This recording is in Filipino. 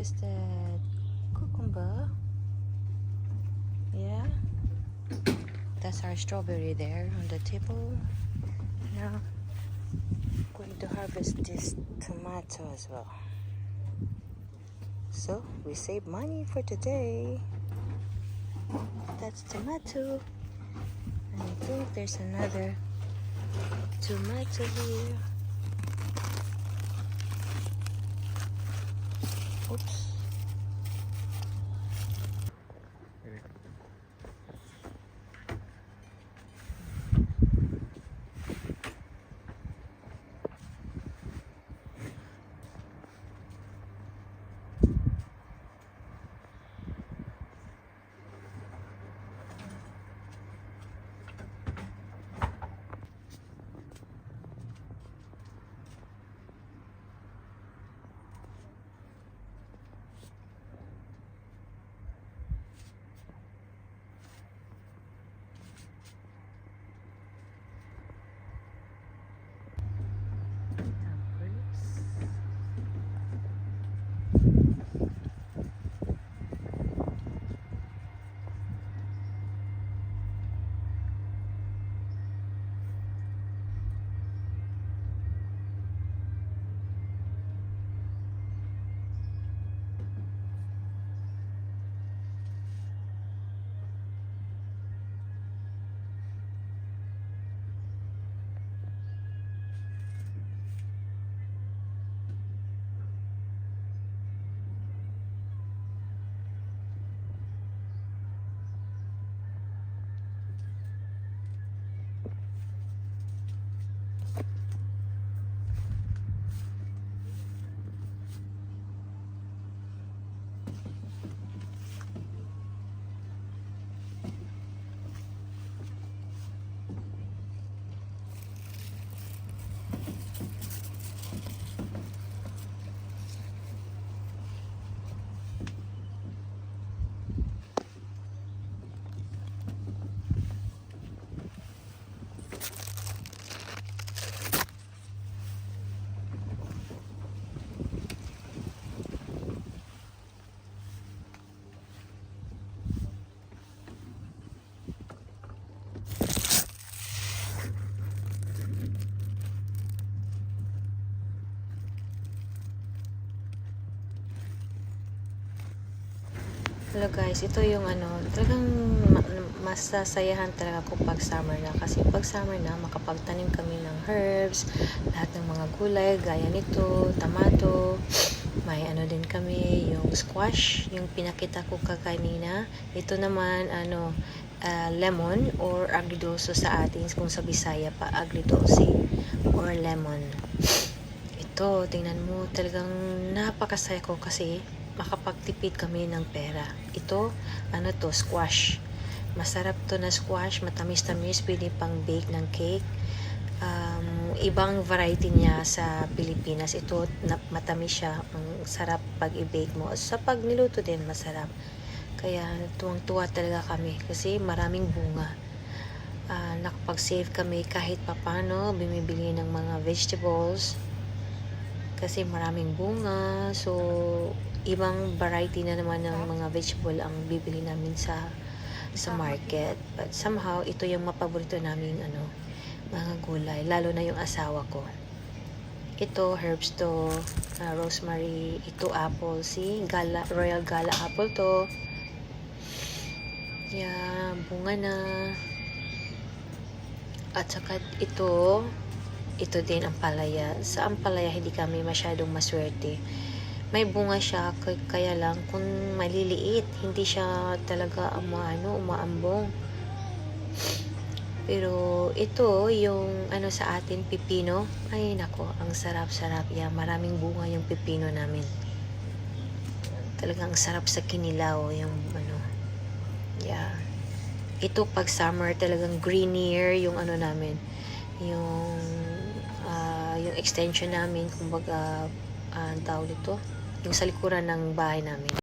Is that cucumber? Yeah. That's our strawberry there on the table. Now, going to harvest this tomato as well. So, we save money for today. That's tomato. And I think there's another tomato here. Oops. Hello guys, ito yung talagang masasayahan talaga ako pag summer na. Kasi pag summer na, makapagtanim kami ng herbs, lahat ng mga gulay, gaya nito, tomato, may din kami, yung squash, yung pinakita ko kanina. Ito naman, lemon or agridoso sa atin, kung sa Bisaya pa, agridoce or lemon. Ito, tingnan mo, talagang napakasaya ko kasi makapagtipid kami ng pera. Ito, squash. Masarap to na squash, matamis-tamis, pwede pang bake ng cake. Ibang variety niya sa Pilipinas. Ito, matamis siya. Ang sarap pag i-bake mo. Sa pag niluto din, masarap. Kaya, tuwang-tuwa talaga kami kasi maraming bunga. Nakapag-save kami kahit papano, bumibili ng mga vegetables kasi maraming bunga. So, ibang variety na naman ng mga vegetable ang bibili namin sa market. But somehow, ito yung mapaborito namin mga gulay, lalo na yung asawa ko. Ito, herbs to, rosemary, ito apple, gala, royal gala apple to. Yeah, bunga na. At saka ito din ang palaya. Sa ampalaya, hindi kami masyadong maswerte. May bunga siya, kaya lang kung maliliit, hindi siya talaga umaambong. Pero ito, yung sa atin, pipino, ay nako, ang sarap-sarap. Yeah, maraming bunga yung pipino namin. Talagang sarap sa kinilaw, yung yeah. Ito pag summer, talagang greenier yung namin. Yung extension namin, kumbaga, ang tawag dito, yung sa likuran ng bahay namin.